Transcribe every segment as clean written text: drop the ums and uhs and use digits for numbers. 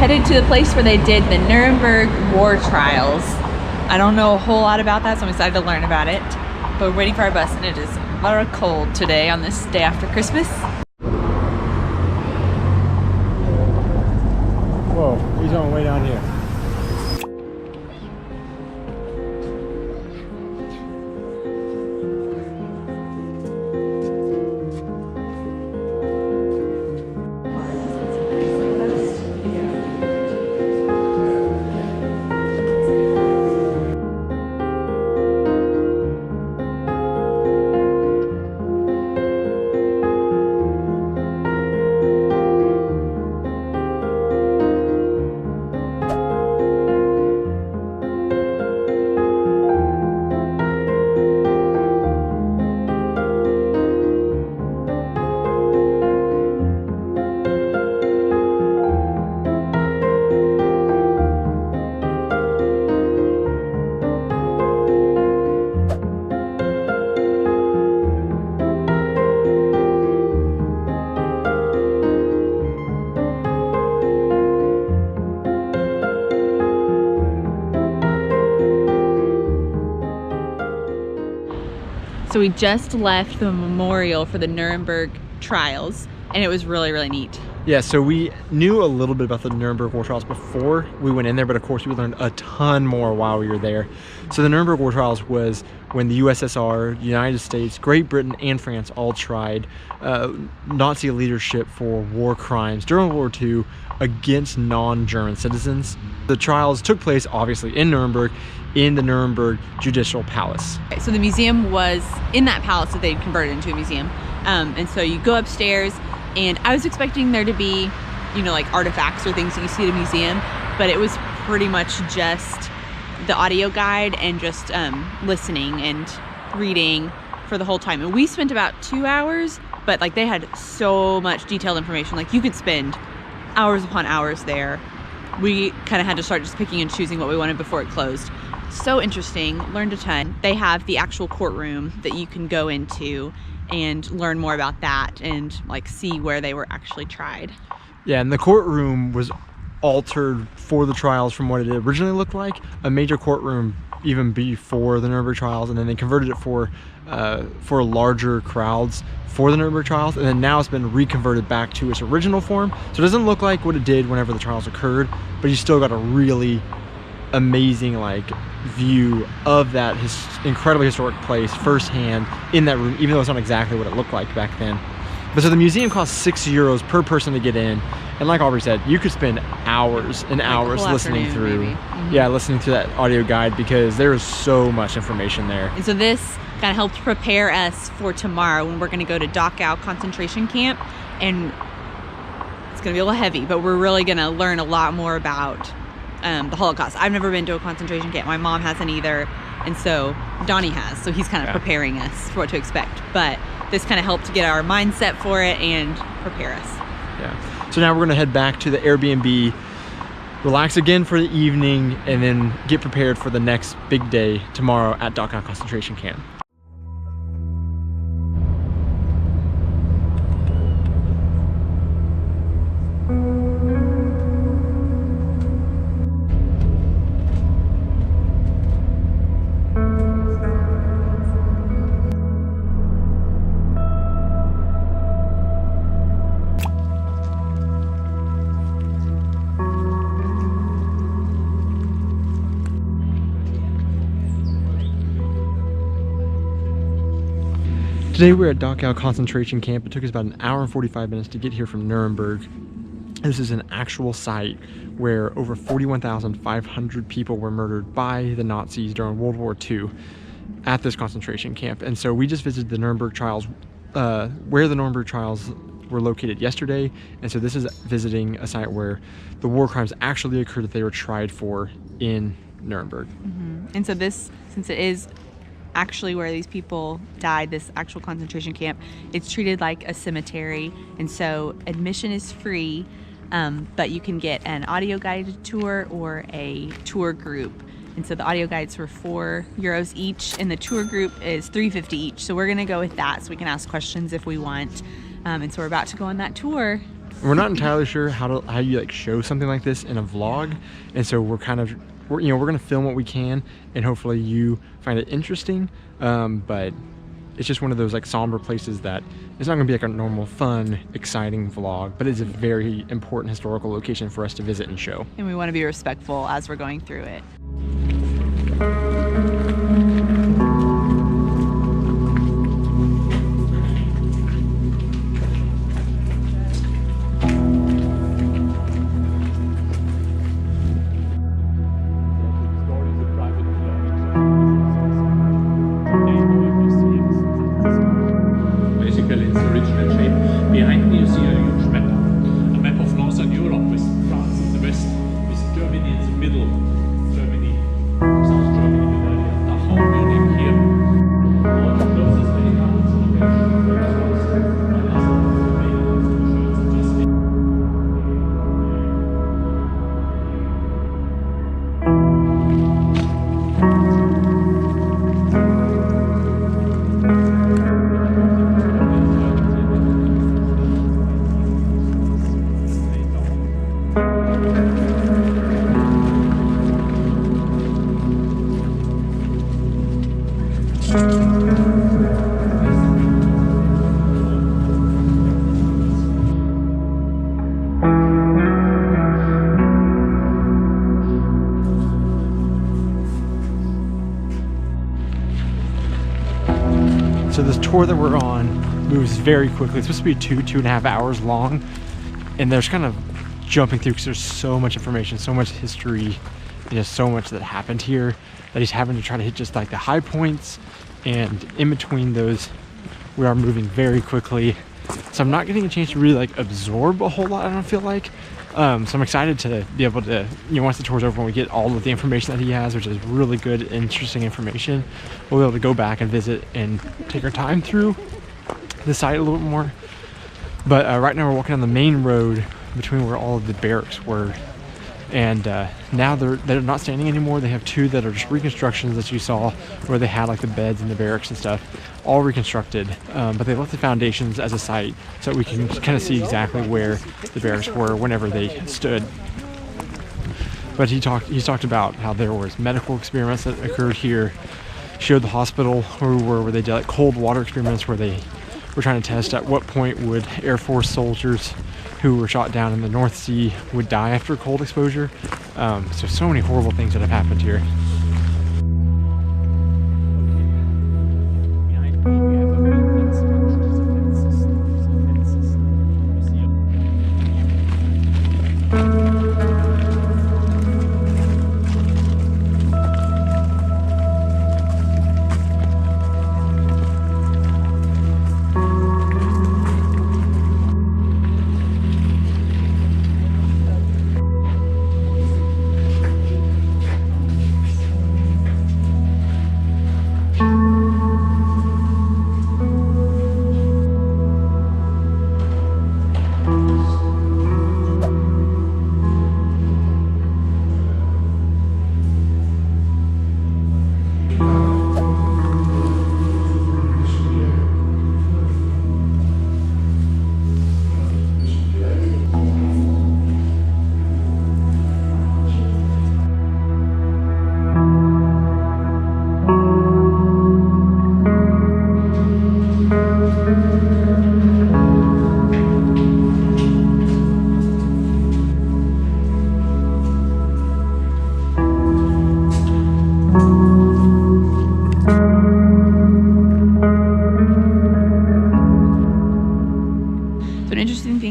headed to the place where they did the Nuremberg war trials. I don't know a whole lot about that, so I'm excited to learn about it. But we're waiting for our bus, and it is very cold today on this day after Christmas. Whoa, he's on the way down here. So we just left the memorial for the Nuremberg trials, and it was really, really neat. Yeah, so we knew a little bit about the Nuremberg war trials before we went in there, but of course we learned a ton more while we were there. So the Nuremberg war trials was when the USSR, United States, Great Britain, and France all tried Nazi leadership for war crimes during World War II against non-German citizens. The trials took place, obviously, in Nuremberg, in the Nuremberg Judicial Palace. Okay, so the museum was in that palace that they converted into a museum. And so you go upstairs, and I was expecting there to be, you know, like artifacts or things that you see at a museum, but it was pretty much just the audio guide and just listening and reading for the whole time. And we spent about 2 hours, but like they had so much detailed information. Like you could spend hours upon hours there. We kind of had to start just picking and choosing what we wanted before it closed. So interesting, learned a ton. They have the actual courtroom that you can go into and learn more about that and like see where they were actually tried. Yeah, and the courtroom was altered for the trials from what it originally looked like, a major courtroom even before the Nuremberg trials, and then they converted it for larger crowds for the Nuremberg trials, and then now it's been reconverted back to its original form. So it doesn't look like what it did whenever the trials occurred, but you still got a really amazing like view of that incredibly historic place firsthand in that room, even though it's not exactly what it looked like back then. But so the museum costs €6 per person to get in, and like Aubrey said, you could spend hours and hours listening through listening to that audio guide, because there is so much information there. And so this kind of helped prepare us for tomorrow when we're going to go to Dachau concentration camp, and it's going to be a little heavy, but we're really going to learn a lot more about the Holocaust. I've never been to a concentration camp. My mom hasn't either, and so Donnie has, so he's kind of preparing us for what to expect. But this kind of helped to get our mindset for it and prepare us. Yeah. So now we're going to head back to the Airbnb, relax again for the evening, and then get prepared for the next big day tomorrow at Dachau concentration camp. Today we're at Dachau concentration camp. It took us about an hour and 45 minutes to get here from Nuremberg. This is an actual site where over 41,500 people were murdered by the Nazis during World War II at this concentration camp. And so we just visited the Nuremberg trials, where the Nuremberg trials were located yesterday. And so this is visiting a site where the war crimes actually occurred that they were tried for in Nuremberg. And so this, since it is actually where these people died, this actual concentration camp, it's treated like a cemetery, and so admission is free, but you can get an audio guided tour or a tour group. And so the audio guides were €4 each, and the tour group is $3.50 each. So we're gonna go with that so we can ask questions if we want. And so we're about to go on that tour We're not entirely sure how you like show something like this in a vlog, and so we're gonna film what we can, and hopefully you find it interesting. But it's just one of those like somber places that it's not gonna be like a normal, fun, exciting vlog, but it's a very important historical location for us to visit and show. And we want to be respectful as we're going through it. So this tour that we're on moves very quickly. It's supposed to be 2.5 hours long, and there's kind of jumping through because there's so much information, so much history, and just so much that happened here that he's having to try to hit just like the high points, and in between those we are moving very quickly. So I'm not getting a chance to really like absorb a whole lot, I don't feel like. So I'm excited to be able to, once the tour's over, when we get all of the information that he has, which is really good, interesting information, we'll be able to go back and visit and take our time through the site a little bit more. But right now we're walking on the main road between where all of the barracks were. And now they're not standing anymore. They have two that are just reconstructions that you saw, where they had like the beds and the barracks and stuff, all reconstructed. But they left the foundations as a site so that we can kind of see exactly where the barracks were whenever they stood. But he talked about how there was medical experiments that occurred here. Showed the hospital where we were, where they did like cold water experiments, where they were trying to test at what point would Air Force soldiers who were shot down in the North Sea would die after cold exposure. So many horrible things that have happened here.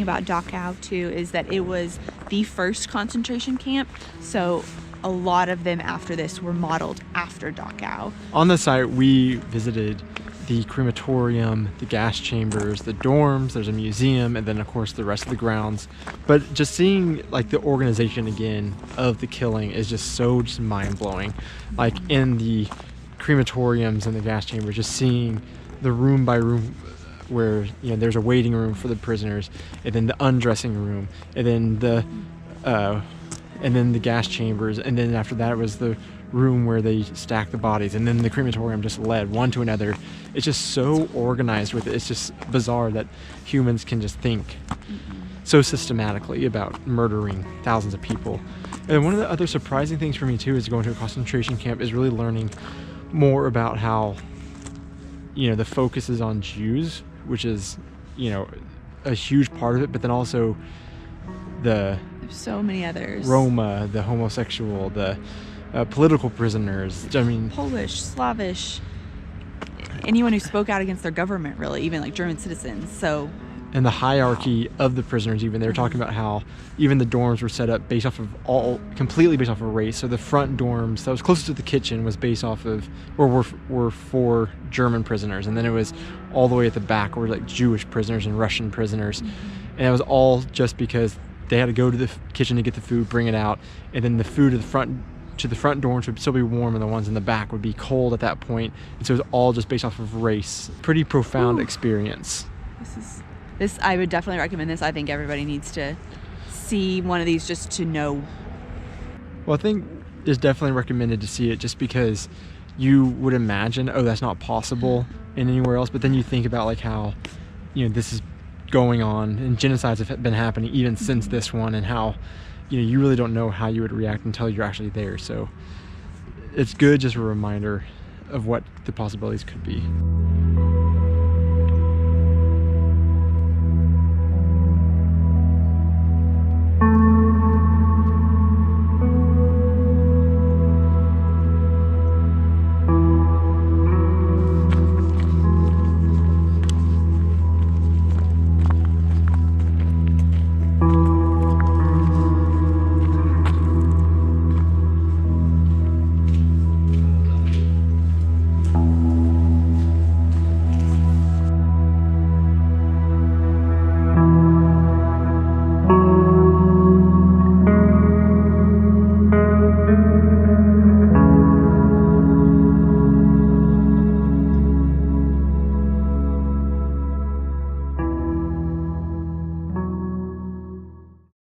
About Dachau too is that it was the first concentration camp, so a lot of them after this were modeled after Dachau. On the site we visited the crematorium, the gas chambers, the dorms, there's a museum, and then of course the rest of the grounds. But just seeing like the organization again of the killing is just mind-blowing. Like in the crematoriums and the gas chambers, just seeing the room by room where there's a waiting room for the prisoners, and then the undressing room, and then the gas chambers, and then after that it was the room where they stack the bodies, and then the crematorium just led one to another. It's just so organized with it. It's just bizarre that humans can just think so systematically about murdering thousands of people. And one of the other surprising things for me too is going to a concentration camp is really learning more about how, you know, the focus is on Jews, which is, you know, a huge part of it, but then also the There's so many others. Roma, the homosexual, the political prisoners. I mean, Polish, Slavish, anyone who spoke out against their government, really, even like German citizens. So, and the hierarchy of the prisoners, even they were talking about how even the dorms were set up based off of completely based off of race. So the front dorms that was closest to the kitchen was based off of, or were for German prisoners, and then it was all the way at the back were like Jewish prisoners and Russian prisoners, and it was all just because they had to go to the kitchen to get the food, bring it out, and then the food to the front dorms would still be warm, and the ones in the back would be cold at that point. And so it was all just based off of race. Pretty profound experience. This I would definitely recommend this. I think everybody needs to see one of these just to know. Well, I think it's definitely recommended to see it just because you would imagine, oh, that's not possible in anywhere else. But then you think about like how, you know, this is going on and genocides have been happening even since this one, and how, you know, you really don't know how you would react until you're actually there. So it's good, just a reminder of what the possibilities could be.